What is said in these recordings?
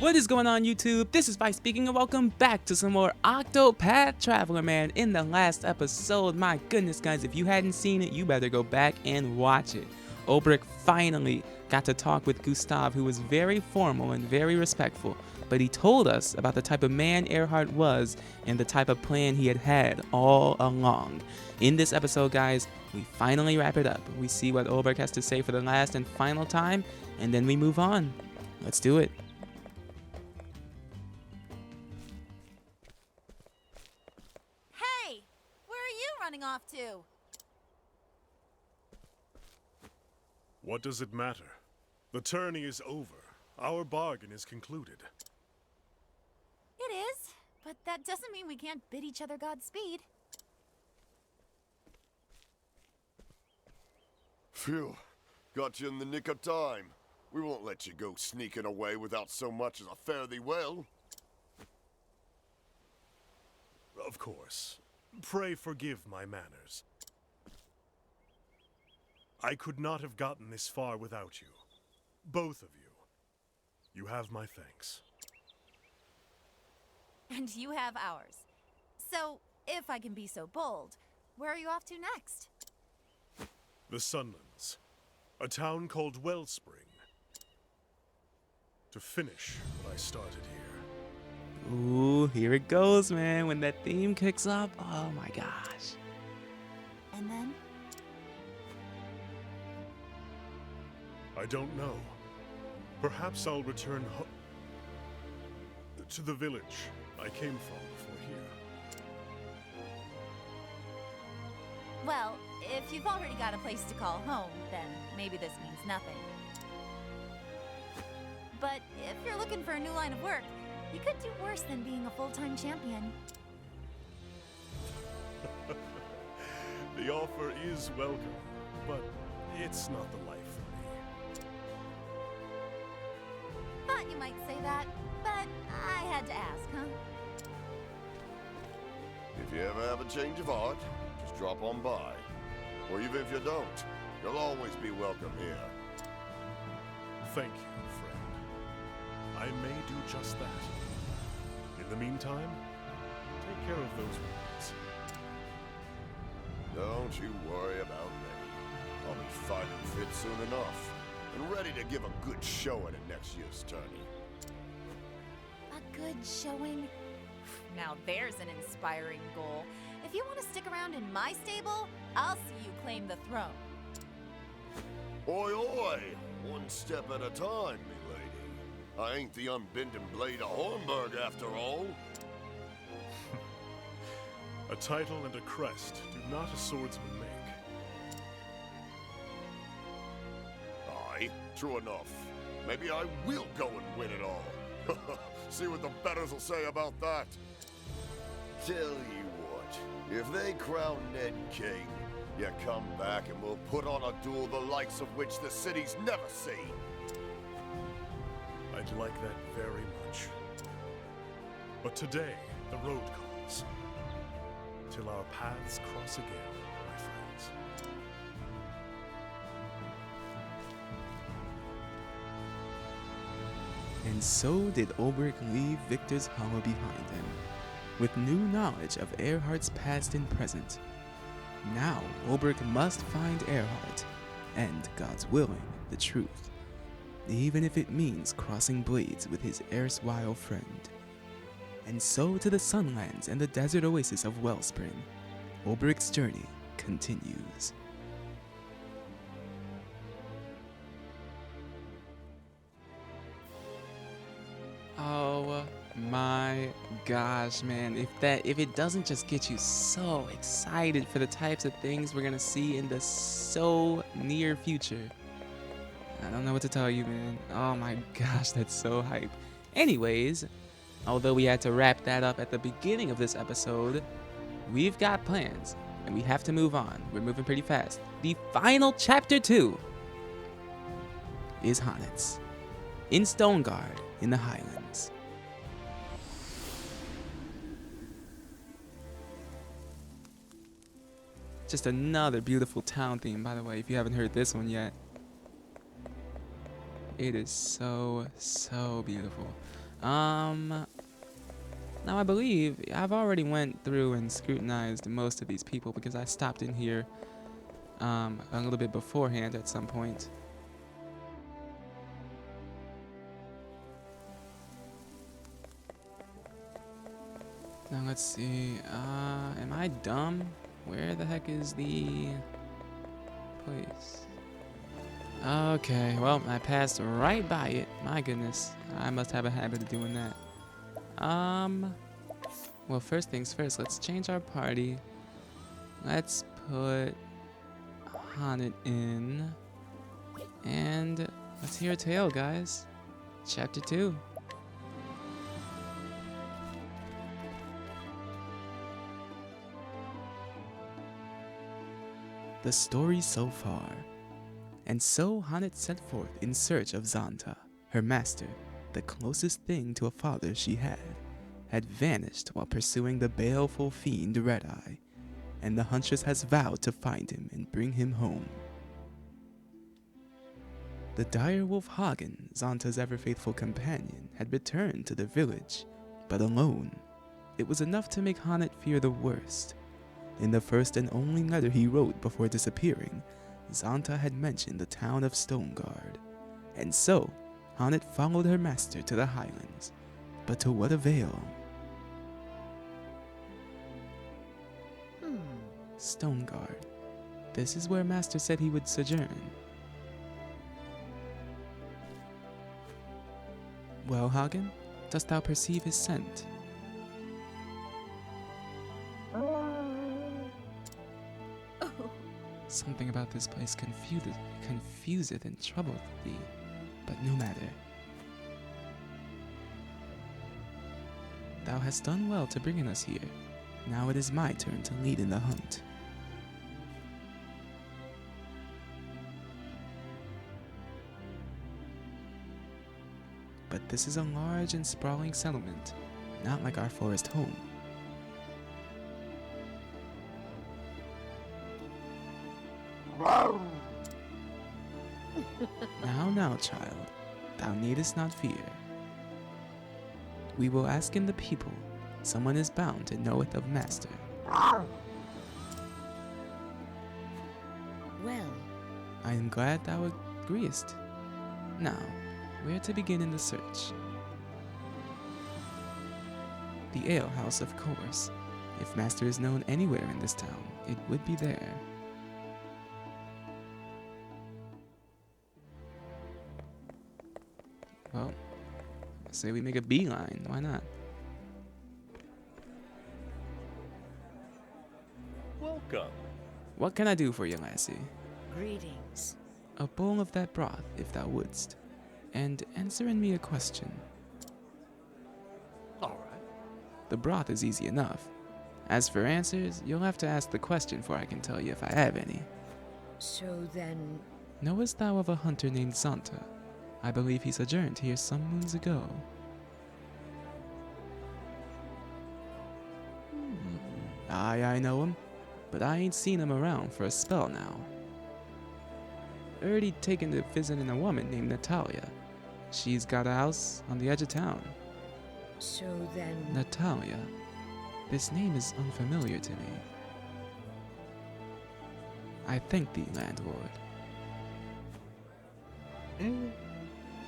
What is going on, YouTube? This is Vice speaking, and welcome back to some more Octopath Traveler, man. In the last episode, my goodness, guys, if you hadn't seen it, you better go back and watch it. Ulbrich finally got to talk with Gustav, who was very formal and very respectful, but he told us about the type of man Erhardt was and the type of plan he had all along. In this episode, guys, we finally wrap it up. We see what Ulbrich has to say for the last and final time, and then we move on. Let's do it. Hey! Where are you running off to? What does it matter? The tourney is over. Our bargain is concluded. It is, but that doesn't mean we can't bid each other Godspeed. Phew, got you in the nick of time. We won't let you go sneaking away without so much as a fare thee well. Of course. Pray forgive my manners. I could not have gotten this far without you. Both of you. You have my thanks. And you have ours. So, if I can be so bold, where are you off to next? The Sunlands. A town called Wellspring. To finish what I started here. Ooh, here it goes, man. When that theme kicks up, oh my gosh. And then? I don't know. Perhaps I'll return to the village I came from before here. Well, if you've already got a place to call home, then maybe this means nothing. But if you're looking for a new line of work, you could do worse than being a full-time champion. The offer is welcome, but it's not the life for me. Thought you might say that, but I had to ask, huh? If you ever have a change of heart, just drop on by. Or even if you don't, you'll always be welcome here. Thank you, friend. I may do just that. In the meantime, take care of those wounds. Don't you worry about me. I'll be fighting fit soon enough, and ready to give a good showing at next year's tourney. A good showing? Now there's an inspiring goal. If you want to stick around in my stable, I'll see you claim the throne. Oi, oi! One step at a time, me lady. I ain't the unbending blade of Hornburg after all. A title and a crest do not a swordsman make. Aye, true enough. Maybe I will go and win it all. See what the betters will say about that. Tell you what, if they crown Ned king, you come back and we'll put on a duel the likes of which the city's never seen. I'd like that very much. But today, the road calls. Till our paths cross again, my friends. And so did Ulbrich leave Victor's hollow behind him, with new knowledge of Erhardt's past and present. Now, Ulbrich must find Erhardt, and, God's willing, the truth, even if it means crossing blades with his erstwhile friend. And so to the Sunlands and the desert oasis of Wellspring, Ulbrich's journey continues. Oh my gosh, man. If it doesn't just get you so excited for the types of things we're gonna see in the so near future, I don't know what to tell you, man. Oh my gosh, that's so hype. Anyways, although we had to wrap that up at the beginning of this episode, we've got plans, and we have to move on. We're moving pretty fast. The final chapter 2 is Highlands, in Stonegard, in the Highlands. Just another beautiful town theme, by the way, if you haven't heard this one yet. It is so beautiful. Now I believe I've already went through and scrutinized most of these people because I stopped in here a little bit beforehand at some point. Now let's see. Am I dumb? Where the heck is the place? Okay, well, I passed right by it. My goodness. I must have a habit of doing that. Well, first things first, let's change our party. Let's put Hanet in. And let's hear a tale, guys. Chapter 2. The story so far. And so Hanet set forth in search of Xanta, her master, the closest thing to a father she had vanished while pursuing the baleful fiend Red-Eye, and the huntress has vowed to find him and bring him home. The dire wolf Hagen, Xanta's ever-faithful companion, had returned to the village, but alone. It was enough to make Hanet fear the worst. In the first and only letter he wrote before disappearing, Xanta had mentioned the town of Stonegard, and so Hanet followed her master to the Highlands, but to what avail? Stonegard. This is where master said he would sojourn. Well, Hagen, dost thou perceive his scent? Something about this place confuseth and troubleth thee, but no matter. Thou hast done well to bring us here. Now it is my turn to lead in the hunt. But this is a large and sprawling settlement, not like our forest home. Now, child, thou needest not fear. We will ask in the people. Someone is bound to knoweth of master. Well, I am glad thou agreest. Now, where to begin in the search? The ale house, of course. If master is known anywhere in this town, it would be there. Well, I say we make a beeline. Why not? Welcome. What can I do for you, lassie? greetings. A bowl of that broth, if thou wouldst, and answering me a question. All right. The broth is easy enough. As for answers, you'll have to ask the question before I can tell you if I have any. So then, Knowest thou of a hunter named Xanta? I believe he sojourned here some moons ago. Aye, I know him, but I ain't seen him around for a spell now. Heard he'd taken to visiting a woman named Natalia. She's got a house on the edge of town. so then, Natalia. This name is unfamiliar to me. I thank thee, landlord.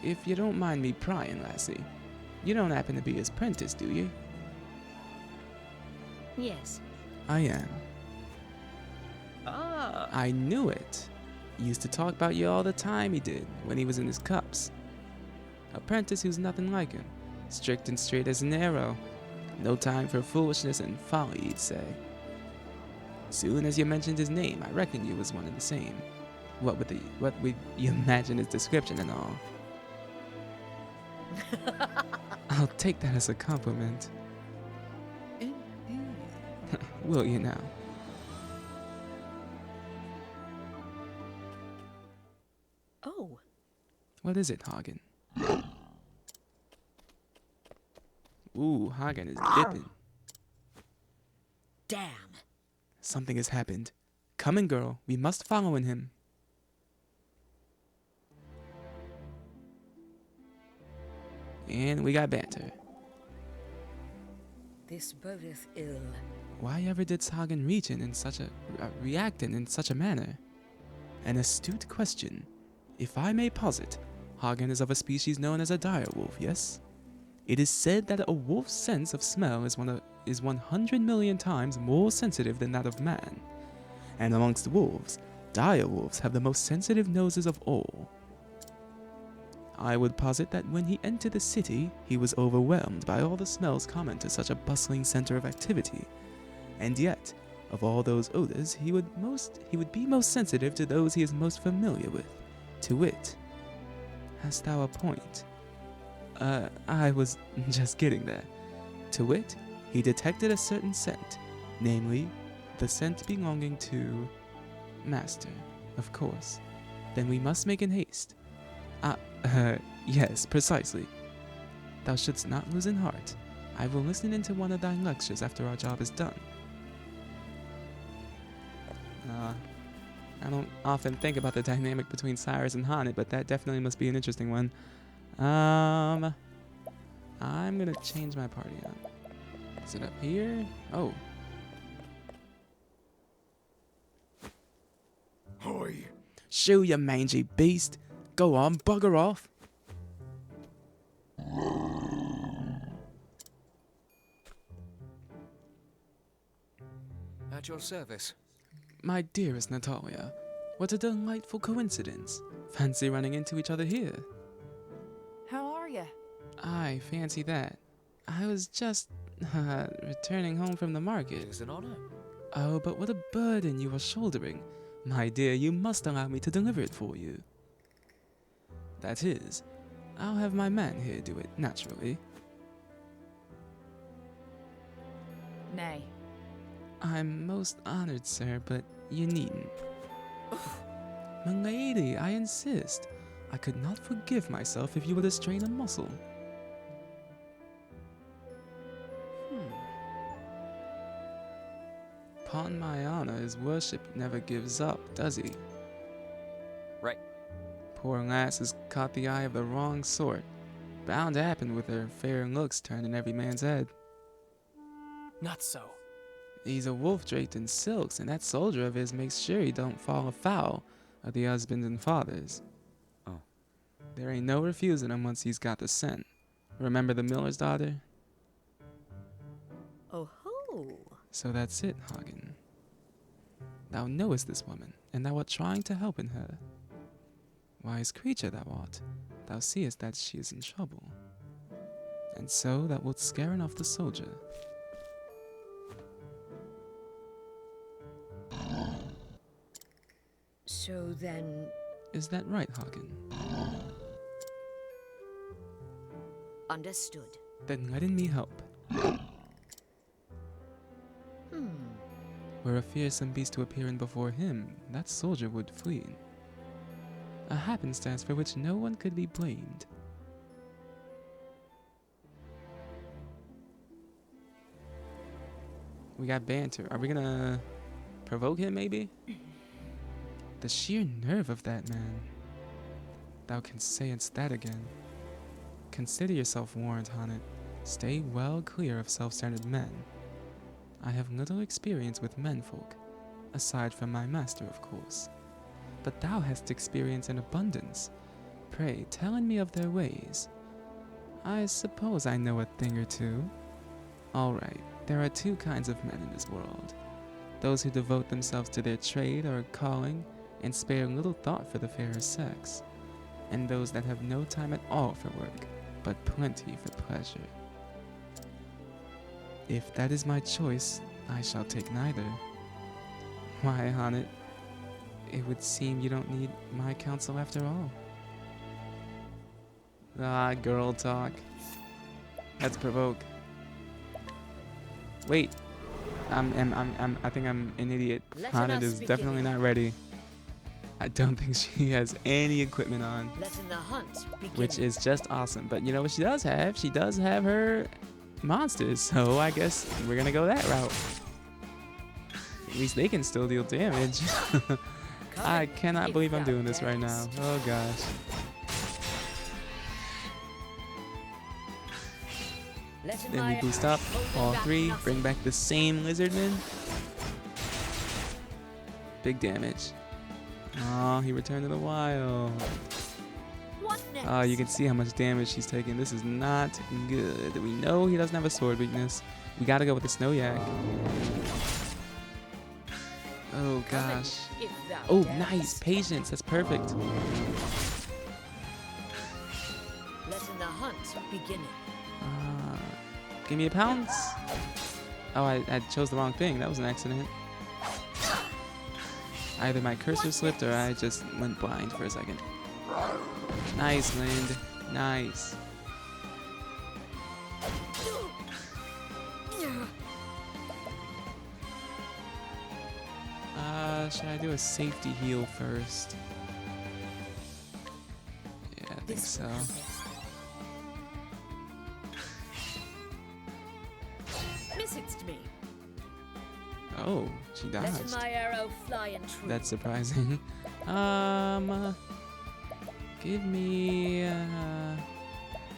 If you don't mind me prying, lassie, you don't happen to be his prentice, do you? yes, I am. Ah. I knew it. He used to talk about you all the time, he did, when he was in his cups. Apprentice who's nothing like him. Strict and straight as an arrow. No time for foolishness and folly, he'd say. Soon as you mentioned his name, I reckoned you was one and the same. What would you imagine his description and all? I'll take that as a compliment. Will you now? oh, What is it, Hagen? Ooh, Hagen is dipping. damn. Something has happened. Come in, girl. We must follow in him. And we got banter. This bodeth ill. Why ever did Hagen react in such a manner? An astute question. If I may posit, Hagen is of a species known as a direwolf, yes? It is said that a wolf's sense of smell is 100 million times more sensitive than that of man. And amongst wolves, direwolves have the most sensitive noses of all. I would posit that when he entered the city, he was overwhelmed by all the smells common to such a bustling center of activity. And yet, of all those odors, he would be most sensitive to those he is most familiar with, to wit. Hast thou a point? I was just getting there. To wit, he detected a certain scent, namely, the scent belonging to Master, of course. Then we must make in haste. Yes, precisely. Thou shouldst not lose in heart. I will listen into one of thine lectures after our job is done. I don't often think about the dynamic between Cyrus and Hanet, but that definitely must be an interesting one. I'm gonna change my party up. Is it up here? Oh. Hoy. Shoo, you mangy beast. Go on, bugger off. At your service. My dearest Natalia, what a delightful coincidence. Fancy running into each other here. How are you? I fancy that. I was just, returning home from the It market. is an honor. Oh, but what a burden you are shouldering. My dear, you must allow me to deliver it for you. That is, I'll have my man here do it, naturally. Nay. I'm most honored, sir, but you needn't. Milady, I insist. I could not forgive myself if you were to strain a muscle. Upon my honor, his worship never gives up, does he? Right. Poor lass has caught the eye of the wrong sort. Bound to happen with her fair looks turned in every man's head. Not so. He's a wolf draped in silks, and that soldier of his makes sure he don't fall afoul of the husbands and fathers. Oh. There ain't no refusing him once he's got the scent. Remember the miller's daughter? Oh ho! So that's it, Hagen. Thou knowest this woman, and thou art trying to help in her. Wise creature thou art, thou seest that she is in trouble. And so thou wilt scare off the soldier. So then, Is that right, Hagen? understood. Then let in me help. Were a fearsome beast to appear in before him, that soldier would flee. A happenstance for which no one could be blamed. We got banter. Are we gonna provoke him, maybe? The sheer nerve of that man. Thou canst sayest that again. Consider yourself warned, Hanet. Stay well clear of self-centered men. I have little experience with menfolk, aside from my master, of course. But thou hast experience in abundance. Pray, tell me of their ways. I suppose I know a thing or two. All right, there are two kinds of men in this world. Those who devote themselves to their trade or calling and spare little thought for the fairer sex. And those that have no time at all for work, but plenty for pleasure. If that is my choice, I shall take neither. Why, Hanet, it would seem you don't need my counsel after all. Ah, girl talk. Let's provoke. Wait, I think I'm an idiot. Let Hanet us is begin. definitely not ready. I don't think she has any equipment on, Letting the hunt begin. which is just awesome. But you know what she does have? She does have her monsters, so I guess we're gonna go that route. At least they can still deal damage. I cannot if believe I'm thou doing this right now. darest. Oh gosh. Then we boost up all three, bring back the same lizardman. Big damage. Oh, he returned to the wild. What next? Oh, you can see how much damage he's taking. This is not good. We know he doesn't have a sword weakness. We gotta go with the snow yak. Oh gosh. If thou Oh, darest. nice. Patience. That's perfect. Letting the hunt begin. Give me a pounce. Oh, I chose the wrong thing. That was an accident. Either my cursor slipped or I just went blind for a second. Nice, Lind. Nice. Should I do a safety heal first? Yeah, I think This so. will help it. Missed me. Oh, she Letting dodged. my arrow fly and true. That's surprising. Give me.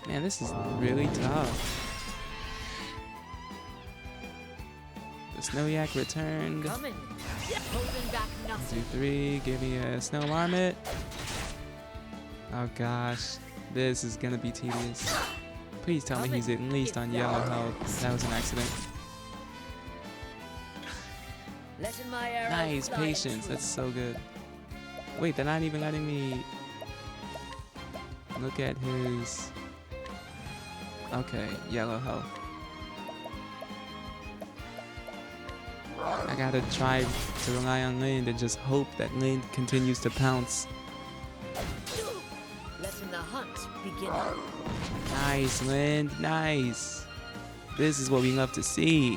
Man, this is really tough. The snow yak returned. Coming. Holding back 2, nothing. 3. Give me a snow marmot. Oh gosh, this is gonna be tedious. Please tell me he's at least on yellow health. That was an accident. Letting my arrow Nice fly and patience. true. That's so good. Wait, they're not even letting me look at his. Okay, yellow health. I gotta try to rely on Lind and just hope that Lind continues to pounce. Letting the hunt begin. Nice, Lind. Nice. This is what we love to see.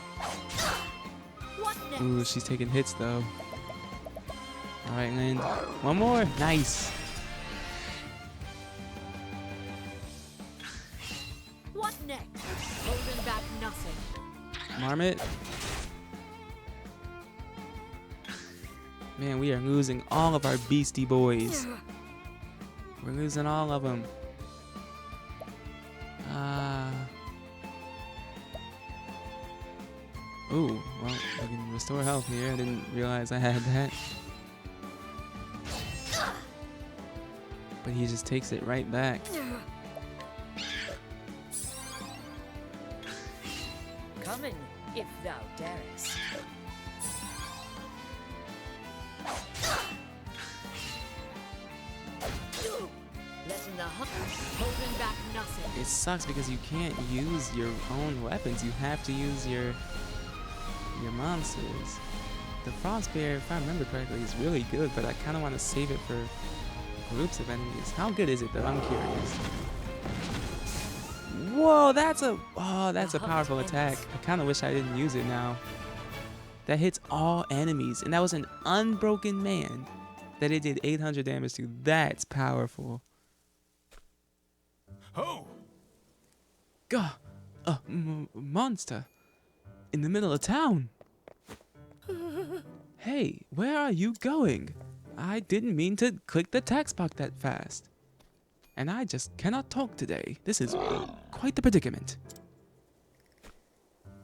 What next? Ooh, she's taking hits though. All right, Lind. One more. Nice. What next? Holding back nothing. Marmot. Man, we are losing all of our beastie boys. We're losing all of them. Ooh, well, I can restore health here. I didn't realize I had that. But he just takes it right back. Coming, if thou darest. Letting the hunt. Holding back nothing. It sucks because you can't use your own weapons. You have to use your monsters. The frost bear, if I remember correctly, is really good, but I kind of want to save it for groups of enemies. How good is it though? I'm curious. Whoa, that's a powerful attack. I kind of wish I didn't use it now. That hits all enemies, and that was an unbroken man that it did 800 damage to. That's powerful. Oh! Gah, a monster in the middle of town. Hey, where are you going? I didn't mean to click the text box that fast. And I just cannot talk today. This is quite the predicament.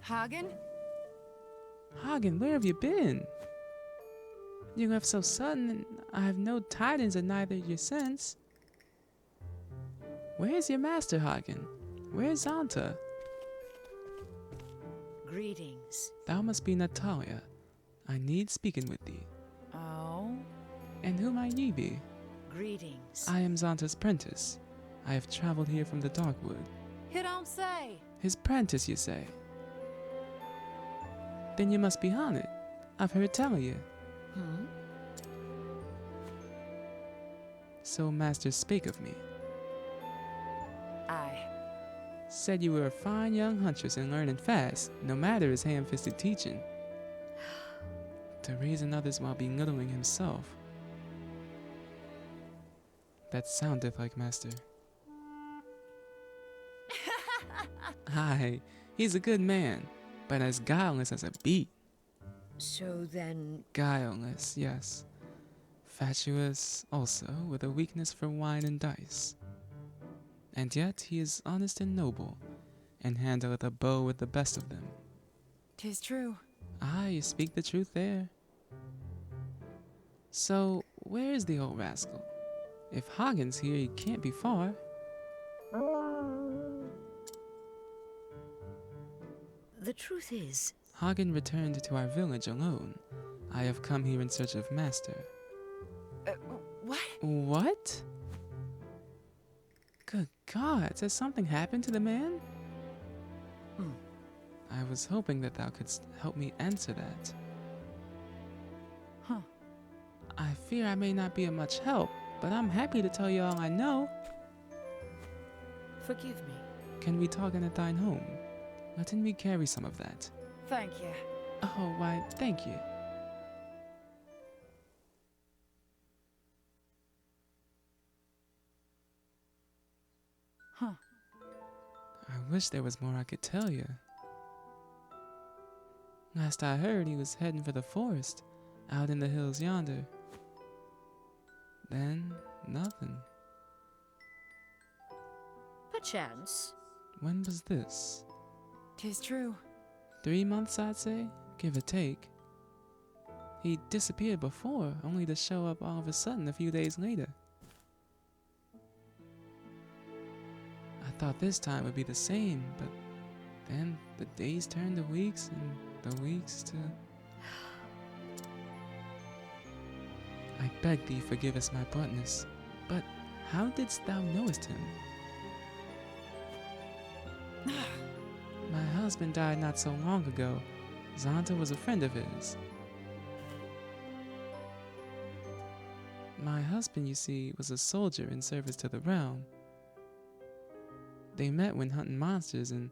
Hagen? Hagen, where have you been? You left so sudden, and I have no tidings of neither of your since. Where's your master, Hagen? Where's Zanta? Greetings. Thou must be Natalia. I need speaking with thee. Oh? And who might ye be? Greetings. I am Zanta's prentice. I have traveled here from the Darkwood. You don't say. His prentice, you say? Then you must be haunted. I've heard tell of you. Hmm? So master spake of me. Aye. Said you were a fine young huntress and learning fast, no matter his ham-fisted teaching. To reason others while belittling himself. That soundeth like master. Aye, he's a good man, but as guileless as a beet. So then, Guileless, yes. Fatuous, also, with a weakness for wine and dice. And yet he is honest and noble, and handleth a bow with the best of them. 'Tis true. Ah, you speak the truth there. So, where is the old rascal? If Hagen's here, he can't be far. The truth is, Hagen returned to our village alone. I have come here in search of Master. What? What? Good God, has something happened to the man? I was hoping that thou couldst help me answer that. Huh. I fear I may not be of much help, but I'm happy to tell you all I know. forgive me. Can we talk in at thine home? Let me carry some of that. Thank you. Oh, why, thank you. Huh. I wish there was more I could tell you. Last I heard, he was heading for the forest, out in the hills yonder. Then, nothing. Perchance. When was this? 'Tis true. 3 months, I'd say, give or take. He disappeared before, only to show up all of a sudden a few days later. I thought this time would be the same, but then the days turned to weeks, and the weeks to... I beg thee forgive us my bluntness, but how didst thou knowest him? My husband died not so long ago. Zonta was a friend of his. My husband, you see, was a soldier in service to the realm. They met when hunting monsters and,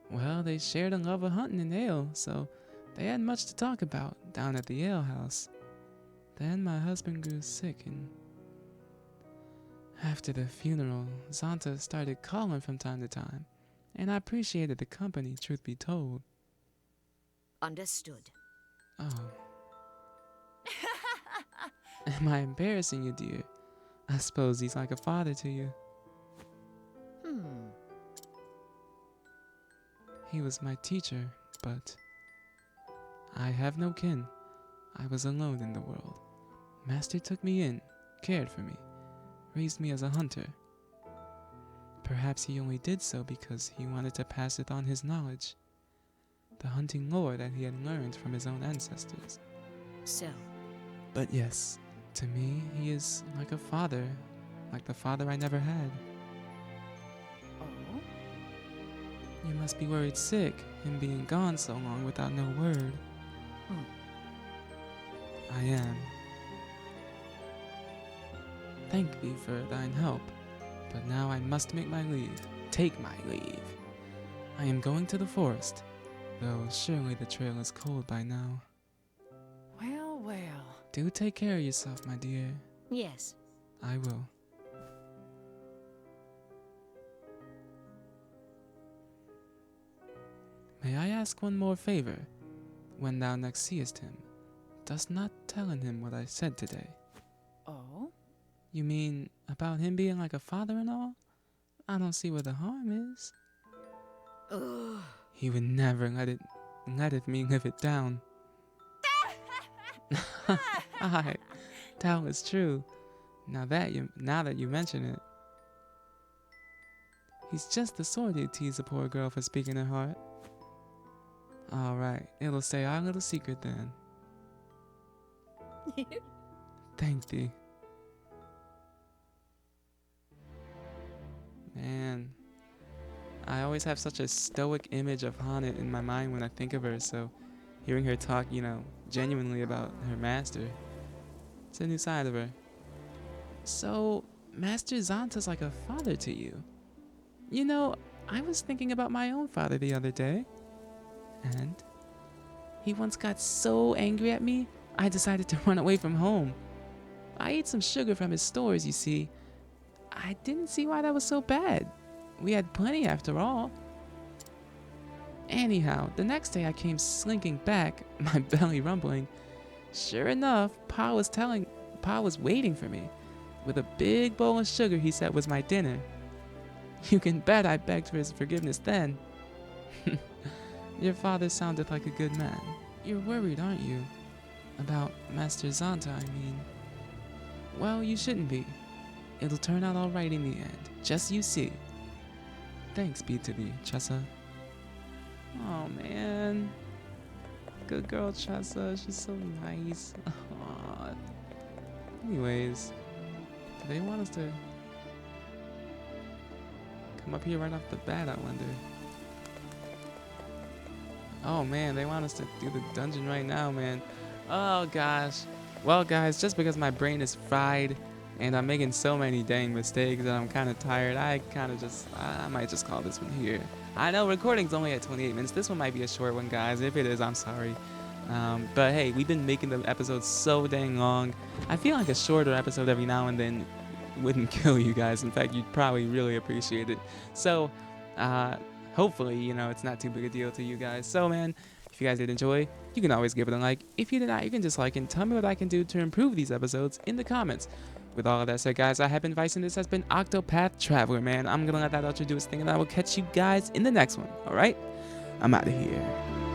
well, they shared a love of hunting and ale, so they had much to talk about down at the ale house. Then my husband grew sick, and after the funeral, Zonta started calling from time to time, and I appreciated the company, truth be told. Understood. Oh. Am I embarrassing you, dear? I suppose he's like a father to you. He was my teacher, but I have no kin. I was alone in the world. Master took me in, cared for me, raised me as a hunter. Perhaps he only did so because he wanted to pass it on his knowledge, the hunting lore that he had learned from his own ancestors. So, But yes, to me, he is like a father, like the father I never had. Oh? You must be worried sick, him being gone so long without no word. I am. Thank thee for thine help, but now I must make my leave. Take my leave. I am going to the forest, though surely the trail is cold by now. Well, well. Do take care of yourself, my dear. yes. I will. May I ask one more favor? When thou next seest him, dost not tell him what I said today. Oh? You mean about him being like a father and all? I don't see where the harm is. Ugh. He would never let me live it down. Aye, that was true. Now that you mention it. He's just the sort who'd tease a poor girl for speaking her heart. Alright, it'll stay our little secret then. Thank thee. Man, I always have such a stoic image of Hanet in my mind when I think of her, so hearing her talk, genuinely about her master, it's a new side of her. So, Master Zonta's like a father to you. I was thinking about my own father the other day, and he once got so angry at me, I decided to run away from home. I ate some sugar from his stores, you see. I didn't see why that was so bad. We had plenty after all. Anyhow, the next day I came slinking back, my belly rumbling. Sure enough, Pa was waiting for me, with a big bowl of sugar he said was my dinner. You can bet I begged for his forgiveness then. Your father sounded like a good man. You're worried, aren't you? About Master Zonta, I mean. Well, you shouldn't be. It'll turn out alright in the end. Just you see. Thanks be to thee, Chessa. Oh, man. Good girl, Chessa. She's so nice. Aw. Anyways, do they want us to come up here right off the bat, I wonder? Oh man, they want us to do the dungeon right now, man. Oh gosh. Well guys, just because my brain is fried and I'm making so many dang mistakes that I'm kind of tired, I might just call this one here. I know recording's only at 28 minutes. This one might be a short one, guys. If it is, I'm sorry. But hey, we've been making the episodes so dang long. I feel like a shorter episode every now and then wouldn't kill you guys. In fact, you'd probably really appreciate it. So, hopefully, you know, it's not too big a deal to you guys. So, man, if you guys did enjoy, you can always give it a like. If you did not, you can dislike and tell me what I can do to improve these episodes in the comments. With all of that said, guys, I have been Vice, and this has been Octopath Traveler, man. I'm gonna let that outro do its thing, and I will catch you guys in the next one, alright? I'm out of here.